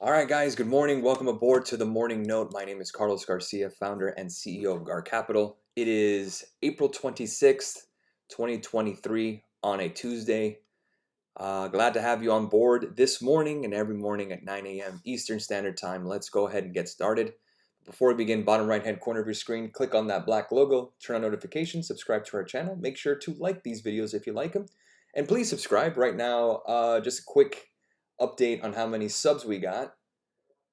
All right, guys, good morning. Welcome aboard to the Morning Note. My name is Carlos Garcia, founder and CEO of GAR Capital. It is April 26th, 2023 on a Tuesday. Glad to have you on board this morning and every morning at 9 a.m. Eastern Standard Time. Let's go ahead and get started. Before we begin, bottom right-hand corner of your screen, click on that black logo, turn on notifications, subscribe to our channel. Make sure to like these videos if you like them. And please subscribe right now. Just a quick update on how many subs we got.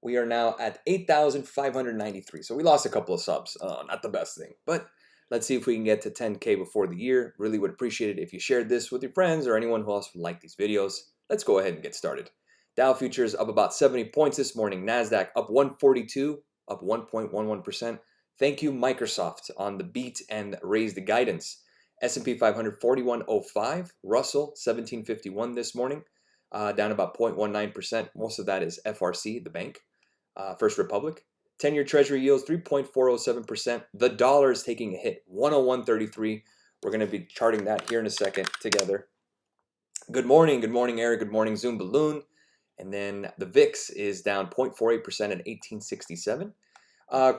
We are now at 8,593. So we lost a couple of subs. Not the best thing, but let's see if we can get to 10K before the year. Really would appreciate it if you shared this with your friends or anyone who else would like these videos. Let's go ahead and get started. Dow futures up about 70 points this morning. NASDAQ up 142, up 1.11%. Thank you, Microsoft, on the beat and raise the guidance. S&P 500 4105. Russell 1751 this morning. Down about 0.19%. Most of that is FRC, the bank. First Republic. 10-year Treasury yields 3.407%. The dollar is taking a hit, 101.33. We're going to be charting that here in a second together. Good morning, Eric. Good morning, Zoom Balloon. And then the VIX is down 0.48% at 1867.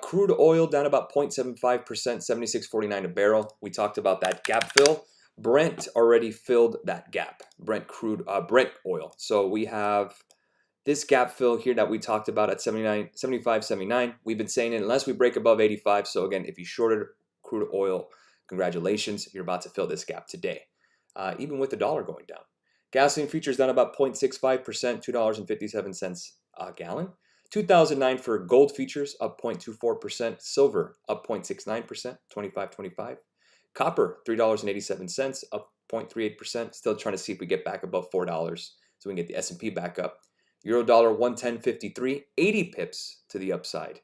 Crude oil down about 0.75%, 76.49 a barrel. We talked about that gap fill. Brent already filled that gap. Brent oil. So we have this gap fill here that we talked about at 75.79. We've been saying it unless we break above 85. So again, if you shorted crude oil, congratulations, you're about to fill this gap today, even with the dollar going down. Gasoline futures down about 0.65%, $2.57 a gallon. 2009 for gold futures up 0.24%. Silver up 0.69%, 25.25. Copper $3.87, up 0.38%. Still trying to see if we get back above $4 so we can get the S&P back up. Euro dollar 110.53, 80 pips to the upside.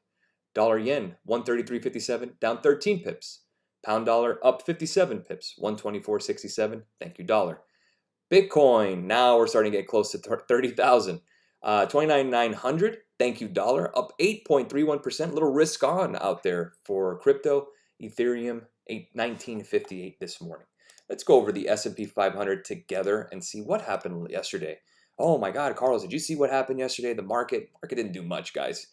Dollar yen 133.57, down 13 pips. Pound dollar up 57 pips, 124.67. Thank you, dollar. Bitcoin, now we're starting to get close to 30,000. 29,900. Thank you, dollar. Up 8.31%. Little risk on out there for crypto. Ethereum 1958 this morning. Let's go over the S&P 500 together and see what happened yesterday. Oh my God, Carlos, did you see what happened yesterday? The market didn't do much, guys.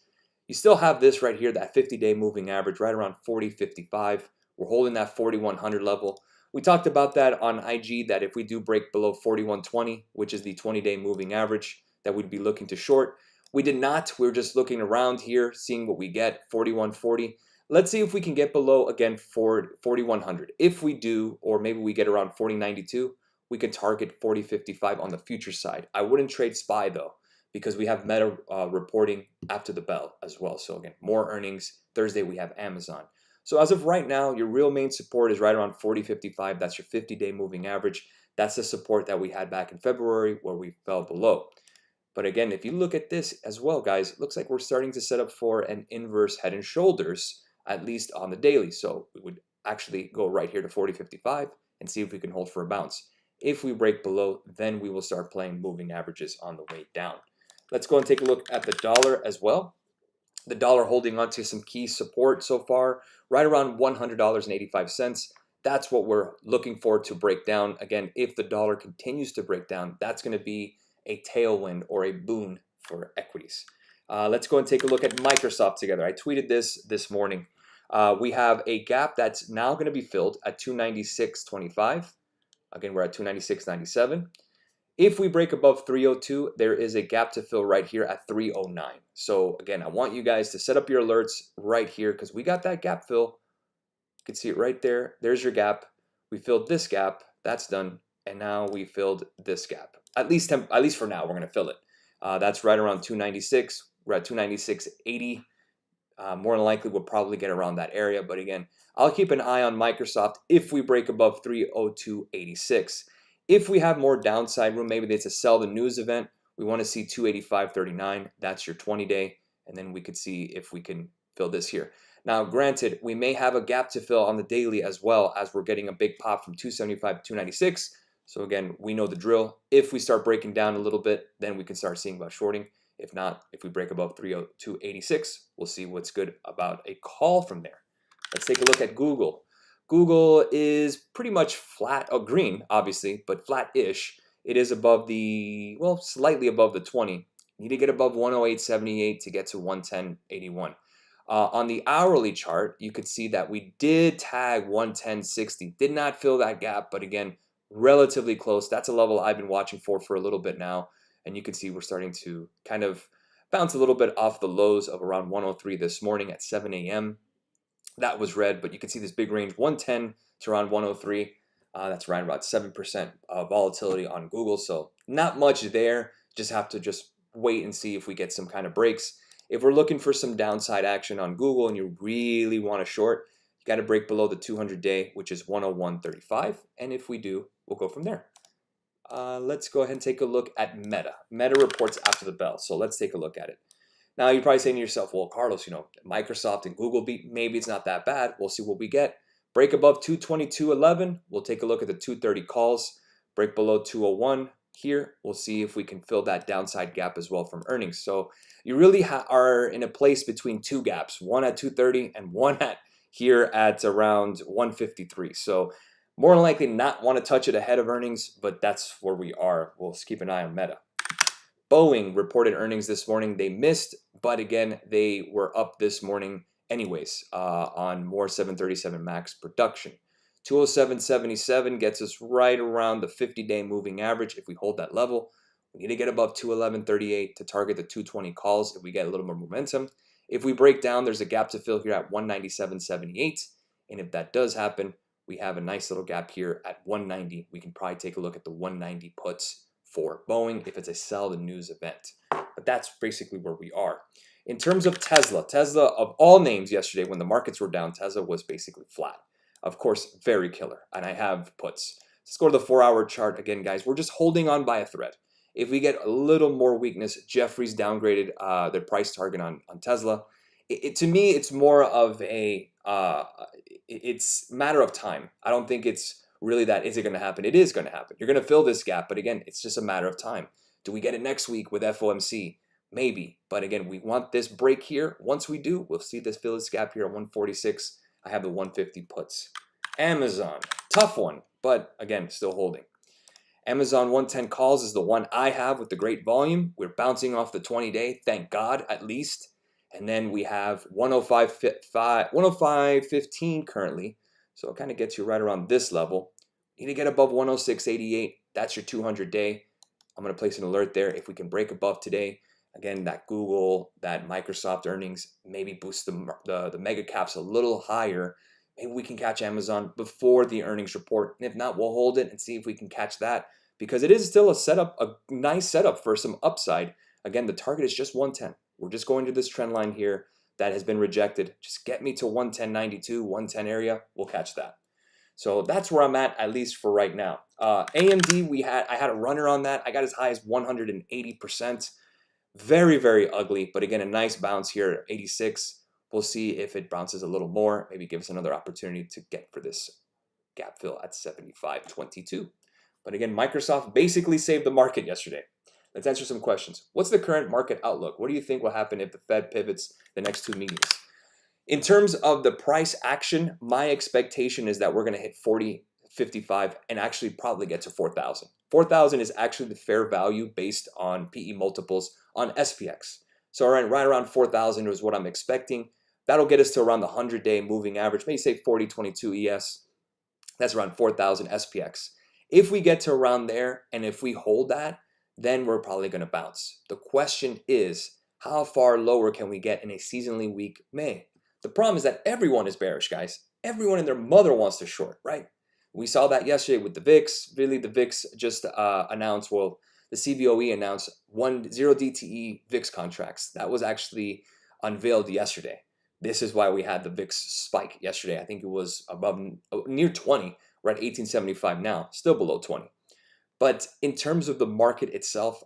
You still have this right here, that 50-day moving average right around 40.55. We're holding that 4100 level. We talked about that on IG, that if we do break below 4120, which is the 20-day moving average, that we'd be looking to short. We did not. We were just looking around here, seeing what we get, 4140. Let's see if we can get below, again, 4100. If we do, or maybe we get around 4092, we can target 4055 on the future side. I wouldn't trade SPY, though, because we have Meta reporting after the bell as well. So, again, more earnings. Thursday, we have Amazon. So, as of right now, your real main support is right around 4055. That's your 50-day moving average. That's the support that we had back in February where we fell below. But again, if you look at this as well, guys, it looks like we're starting to set up for an inverse head and shoulders, at least on the daily. So we would actually go right here to 40.55 and see if we can hold for a bounce. If we break below, then we will start playing moving averages on the way down. Let's go and take a look at the dollar as well. The dollar holding on to some key support so far, right around $100.85. That's what we're looking for to break down. Again, if the dollar continues to break down, that's going to be a tailwind or a boon for equities. Let's go and take a look at Microsoft together. I tweeted this morning. We have a gap that's now going to be filled at 296.25. Again, we're at 296.97. If we break above 302, there is a gap to fill right here at 309. So again, I want you guys to set up your alerts right here because we got that gap fill. You can see it right there. There's your gap. We filled this gap. That's done. And now we filled this gap. At least for now, we're going to fill it. That's right around 296. We're at 296.80. More than likely, we'll probably get around that area. But again, I'll keep an eye on Microsoft if we break above 302.86. If we have more downside room, maybe it's a sell the news event. We want to see 285.39. That's your 20-day. And then we could see if we can fill this here. Now, granted, we may have a gap to fill on the daily as well as we're getting a big pop from 275 to 296. So again, we know the drill. If we start breaking down a little bit, then we can start seeing about shorting. If not, if we break above 302.86, we'll see what's good about a call from there. Let's take a look at Google. Google is pretty much flat, green, obviously, but flat-ish. It is above the, well, slightly above the 20. Need to get above 108.78 to get to 110.81. On the hourly chart, you could see that we did tag 110.60. Did not fill that gap, but again, relatively close. That's a level I've been watching for a little bit now. And you can see we're starting to kind of bounce a little bit off the lows of around 103 this morning at 7 a.m. That was red, but you can see this big range, 110 to around 103. That's around about 7% volatility on Google. So not much there. Just have to just wait and see if we get some kind of breaks. If we're looking for some downside action on Google and you really want to short, you got to break below the 200-day, which is 101.35. And if we do, we'll go from there. Let's go ahead and take a look at Meta. Meta reports after the bell. So let's take a look at it. Now you're probably saying to yourself, well, Carlos, Microsoft and Google beat, maybe it's not that bad. We'll see what we get. Break above 222.11. We'll take a look at the 230 calls. Break below 201 here. We'll see if we can fill that downside gap as well from earnings. So you really are in a place between two gaps, one at 230 and one at here at around 153. So more than likely not want to touch it ahead of earnings, but that's where we are. We'll keep an eye on Meta. Boeing reported earnings this morning. They missed, but again, they were up this morning anyways on more 737 MAX production. 207.77 gets us right around the 50-day moving average. If we hold that level, we need to get above 211.38 to target the 220 calls if we get a little more momentum. If we break down, there's a gap to fill here at 197.78. And if that does happen, we have a nice little gap here at 190. We can probably take a look at the 190 puts for Boeing if it's a sell the news event. But that's basically where we are. In terms of Tesla, of all names yesterday when the markets were down, Tesla was basically flat. Of course, very killer. And I have puts. Let's go to the 4-hour chart again, guys. We're just holding on by a thread. If we get a little more weakness, Jefferies downgraded their price target on Tesla. To me, it's more of a it's matter of time. I don't think it's really that is it going to happen. It is going to happen. You're going to fill this gap, but again, it's just a matter of time. Do we get it next week with FOMC? Maybe, but again, we want this break here. Once we do, we'll see this fill this gap here at 146. I have the 150 puts. Amazon, tough one, but again, still holding. Amazon 110 calls is the one I have with the great volume. We're bouncing off the 20-day, thank God, at least. And then we have 105.15 currently. So it kind of gets you right around this level. You need to get above 106.88. That's your 200-day. I'm going to place an alert there. If we can break above today, again, that Google, that Microsoft earnings maybe boost the mega caps a little higher. Maybe we can catch Amazon before the earnings report. And if not, we'll hold it and see if we can catch that because it is still a nice setup for some upside. Again, the target is just 110. We're just going to this trend line here that has been rejected. Just get me to 110.92, 110 area. We'll catch that. So that's where I'm at least for right now. AMD, I had a runner on that. I got as high as 180%. Very, very ugly, but again, a nice bounce here at 86. We'll see if it bounces a little more. Maybe give us another opportunity to get for this gap fill at 75.22. But again, Microsoft basically saved the market yesterday. Let's answer some questions. What's the current market outlook? What do you think will happen if the Fed pivots the next two meetings? In terms of the price action, my expectation is that we're going to hit 40.55 and actually probably get to 4,000. 4,000 is actually the fair value based on PE multiples on SPX. So right around 4,000 is what I'm expecting. That'll get us to around the 100-day moving average, maybe say 40.22 ES. That's around 4,000 SPX. If we get to around there and if we hold that, then we're probably going to bounce. The question is, how far lower can we get in a seasonally weak May? The problem is that everyone is bearish, guys. Everyone and their mother wants to short, right? We saw that yesterday with the VIX. Really, the VIX just announced, well, the CBOE announced 0 DTE VIX contracts. That was actually unveiled yesterday. This is why we had the VIX spike yesterday. I think it was above near 20. We're at 1875 now, still below 20. But in terms of the market itself,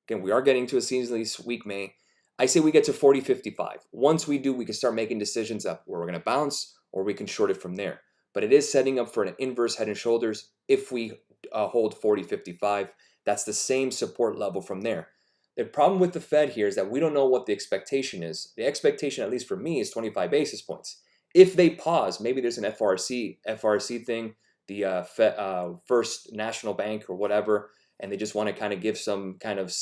again, we are getting to a seasonally weak May. I say we get to 40.55. Once we do, we can start making decisions of where we're going to bounce or we can short it from there. But it is setting up for an inverse head and shoulders if we hold 40.55. That's the same support level from there. The problem with the Fed here is that we don't know what the expectation is. The expectation, at least for me, is 25 basis points. If they pause, maybe there's an FRC thing, the First National Bank or whatever, and they just want to kind of give some kind of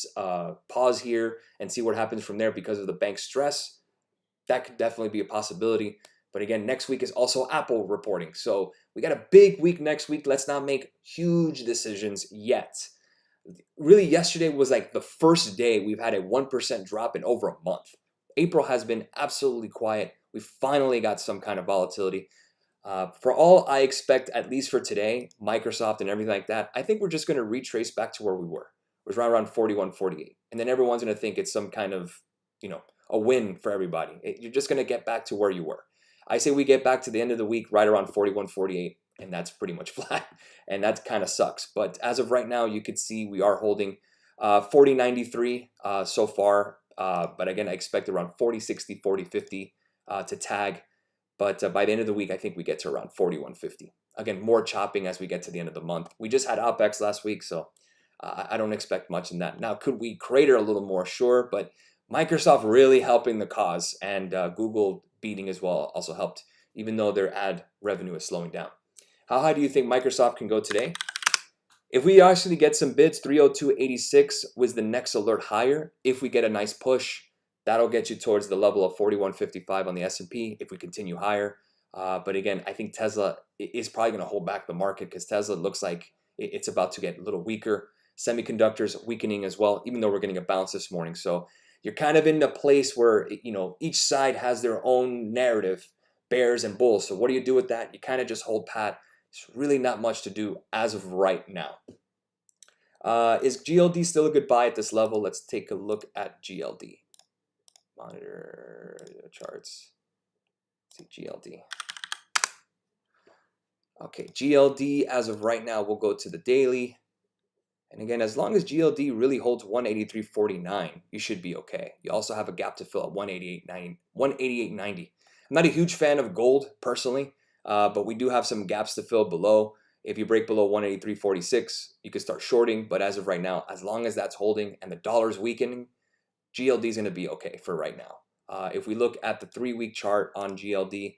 pause here and see what happens from there because of the bank stress. That could definitely be a possibility. But again, next week is also Apple reporting. So we got a big week next week. Let's not make huge decisions yet. Really, yesterday was like the first day we've had a 1% drop in over a month. April has been absolutely quiet. We finally got some kind of volatility. For all I expect, at least for today, Microsoft and everything like that, I think we're just going to retrace back to where we were. It was around 41, 48. And then everyone's going to think it's some kind of, a win for everybody. You're just going to get back to where you were. I say we get back to the end of the week right around 41, 48, and that's pretty much flat. And that kind of sucks. But as of right now, you could see we are holding 40.93 so far. But again, I expect around 40.60, 40.50 to tag. But by the end of the week, I think we get to around 41.50. Again, more chopping as we get to the end of the month. We just had OPEX last week, so I don't expect much in that. Now, could we crater a little more? Sure, but Microsoft really helping the cause, and Google beating as well also helped, even though their ad revenue is slowing down. How high do you think Microsoft can go today? If we actually get some bids, 302.86 was the next alert higher. If we get a nice push, that'll get you towards the level of 41.55 on the S&P if we continue higher. But again, I think Tesla is probably going to hold back the market because Tesla looks like it's about to get a little weaker. Semiconductors weakening as well, even though we're getting a bounce this morning. So you're kind of in a place where, each side has their own narrative, bears and bulls. So what do you do with that? You kind of just hold pat. There's really not much to do as of right now. Is GLD still a good buy at this level? Let's take a look at GLD. Monitor the charts. Let's see GLD. Okay, GLD as of right now, we'll go to the daily. And again, as long as GLD really holds 183.49, you should be okay. You also have a gap to fill at 188.90. I'm not a huge fan of gold personally, but we do have some gaps to fill below. If you break below 183.46, you can start shorting. But as of right now, as long as that's holding and the dollar's weakening, GLD is going to be okay for right now. If we look at the 3-week chart on GLD,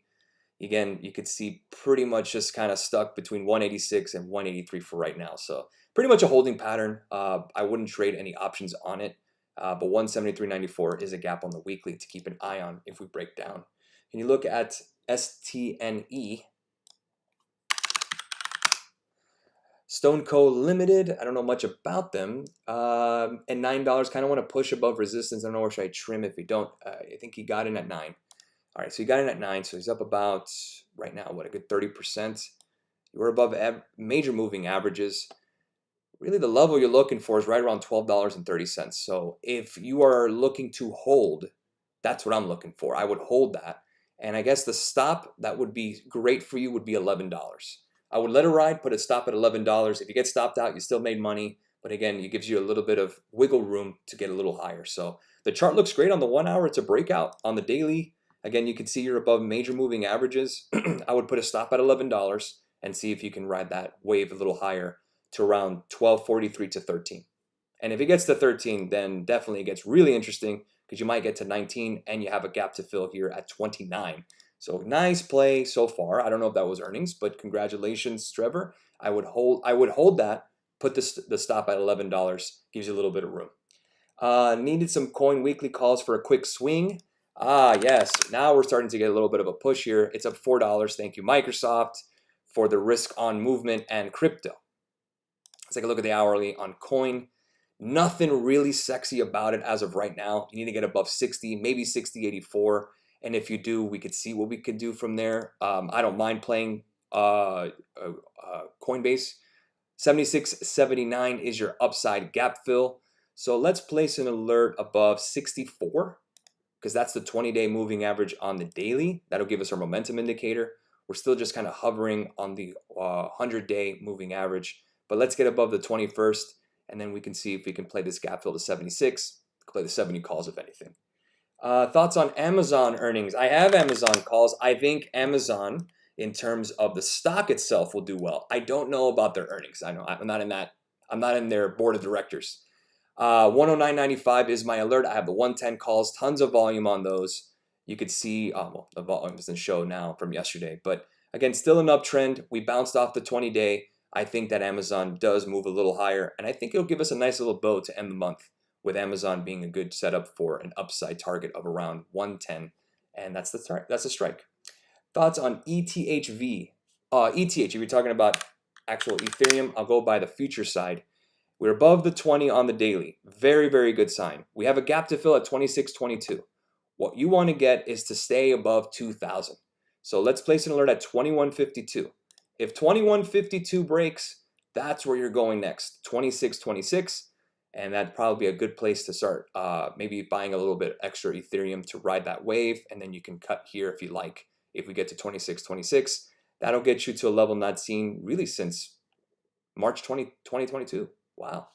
again, you could see pretty much just kind of stuck between 186 and 183 for right now. So pretty much a holding pattern. I wouldn't trade any options on it, but 173.94 is a gap on the weekly to keep an eye on if we break down. Can you look at STNE? StoneCo Limited, I don't know much about them. And $9, kind of want to push above resistance. I don't know where should I trim if we don't. I think he got in at 9. All right, so he got in at 9, so he's up about, right now, what, a good 30%. We're above major moving averages. Really, the level you're looking for is right around $12.30. So if you are looking to hold, that's what I'm looking for. I would hold that. And I guess the stop that would be great for you would be $11. I would let it ride, put a stop at $11. If you get stopped out, you still made money. But again, it gives you a little bit of wiggle room to get a little higher. So the chart looks great on the 1 hour. It's a breakout. On the daily, again, you can see you're above major moving averages. I would put a stop at $11 and see if you can ride that wave a little higher to around 12.43 to 13. And if it gets to 13, then definitely it gets really interesting because you might get to 19 and you have a gap to fill here at 29. So nice play so far. I don't know if that was earnings, but congratulations, Trevor. I would hold that. Put the stop at $11. Gives you a little bit of room. Needed some coin weekly calls for a quick swing. Yes. Now we're starting to get a little bit of a push here. It's up $4. Thank you, Microsoft, for the risk on movement and crypto. Let's take a look at the hourly on coin. Nothing really sexy about it as of right now. You need to get above 60, maybe 60.84. And if you do, we could see what we could do from there. I don't mind playing Coinbase. 76.79 is your upside gap fill. So let's place an alert above 64 because that's the 20-day moving average on the daily. That'll give us our momentum indicator. We're still just kind of hovering on the 100-day moving average. But let's get above the 21st, and then we can see if we can play this gap fill to 76, play the 70 calls if anything. Thoughts on Amazon earnings? I have Amazon calls. I think Amazon, in terms of the stock itself, will do well. I don't know about their earnings. I know I'm not in that. I'm not in their board of directors. 109.95 is my alert. I have the 110 calls. Tons of volume on those. You could see, well, the volume doesn't show now from yesterday, but again, still an uptrend. We bounced off the 20-day. I think that Amazon does move a little higher, and I think it'll give us a nice little bow to end the month, with Amazon being a good setup for an upside target of around 110, and that's the strike. Thoughts on ETHV? ETH, if you're talking about actual Ethereum, I'll go by the future side. We're above the 20 on the daily. Very, very good sign. We have a gap to fill at 26.22. What you want to get is to stay above 2,000. So let's place an alert at 21.52. If 21.52 breaks, that's where you're going next. 26.26, and that'd probably be a good place to start. Maybe buying a little bit extra Ethereum to ride that wave, and then you can cut here if you like. If we get to 26.26, that'll get you to a level not seen really since March 2022. Wow.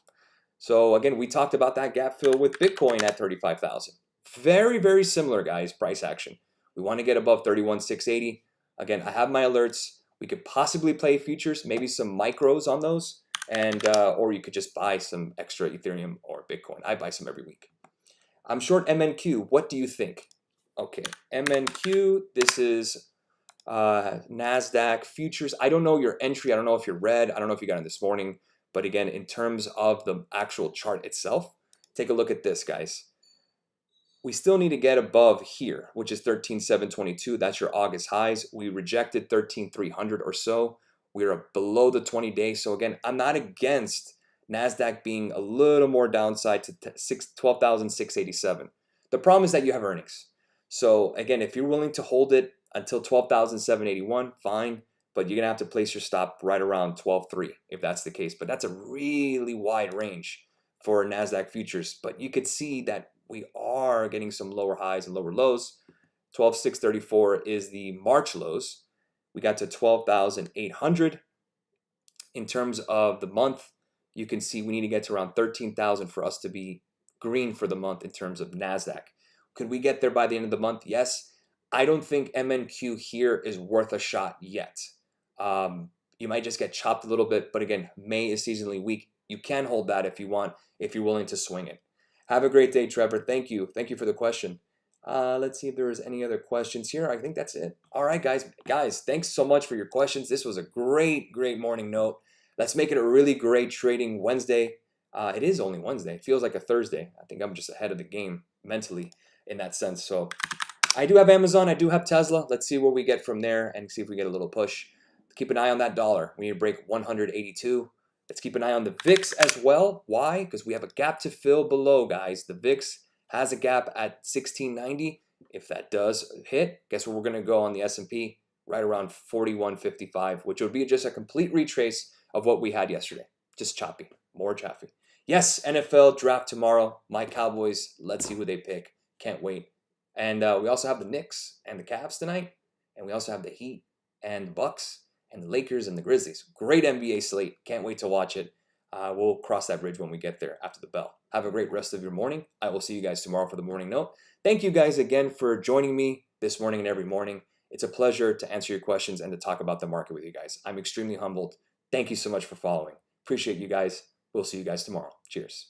So again, we talked about that gap fill with Bitcoin at 35,000. Very, very similar, guys, price action. We want to get above 31,680. Again, I have my alerts. We could possibly play futures, maybe some micros on those, and or you could just buy some extra Ethereum or Bitcoin. I buy some every week. I'm short MNQ. What do you think? Okay, MNQ, this is NASDAQ futures. I don't know your entry. I don't know if you're red. I don't know if you got it this morning. But again, in terms of the actual chart itself, take a look at this, guys. We still need to get above here, which is 13,722. That's your August highs. We rejected 13,300 or so. We're below the 20-day. So again, I'm not against NASDAQ being a little more downside to 12,687. The problem is that you have earnings. So again, if you're willing to hold it until 12,781, fine. But you're going to have to place your stop right around 12.3 if that's the case. But that's a really wide range for NASDAQ futures. But you could see that we are getting some lower highs and lower lows. 12,634 is the March lows. We got to 12,800. In terms of the month, you can see we need to get to around 13,000 for us to be green for the month in terms of NASDAQ. Could we get there by the end of the month? Yes. I don't think MNQ here is worth a shot yet. You might just get chopped a little bit, but again, May is seasonally weak. You can hold that if you want, if you're willing to swing it. Have a great day, Trevor. Thank you. Thank you for the question. Let's see if there is any other questions here. I think that's it. All right, guys. Thanks so much for your questions. This was a great morning note. Let's make it a really great trading Wednesday. It is only Wednesday. It feels like a Thursday. I think I'm just ahead of the game mentally in that sense. So I do have Amazon. I do have Tesla. Let's see where we get from there and see if we get a little push. Keep an eye on that dollar. We need to break 182. Let's keep an eye on the VIX as well. Why? Because we have a gap to fill below, guys. The VIX has a gap at 1690. If that does hit, guess where we're going to go on the S&P? Right around 41.55, which would be just a complete retrace of what we had yesterday. Just choppy. More choppy. Yes, NFL draft tomorrow. My Cowboys, let's see who they pick. Can't wait. And we also have the Knicks and the Cavs tonight. And we also have the Heat and the Bucks and the Lakers and the Grizzlies. Great NBA slate. Can't wait to watch it. We'll cross that bridge when we get there after the bell. Have a great rest of your morning. I will see you guys tomorrow for the morning note. Thank you guys again for joining me this morning and every morning. It's a pleasure to answer your questions and to talk about the market with you guys. I'm extremely humbled. Thank you so much for following. Appreciate you guys. We'll see you guys tomorrow. Cheers.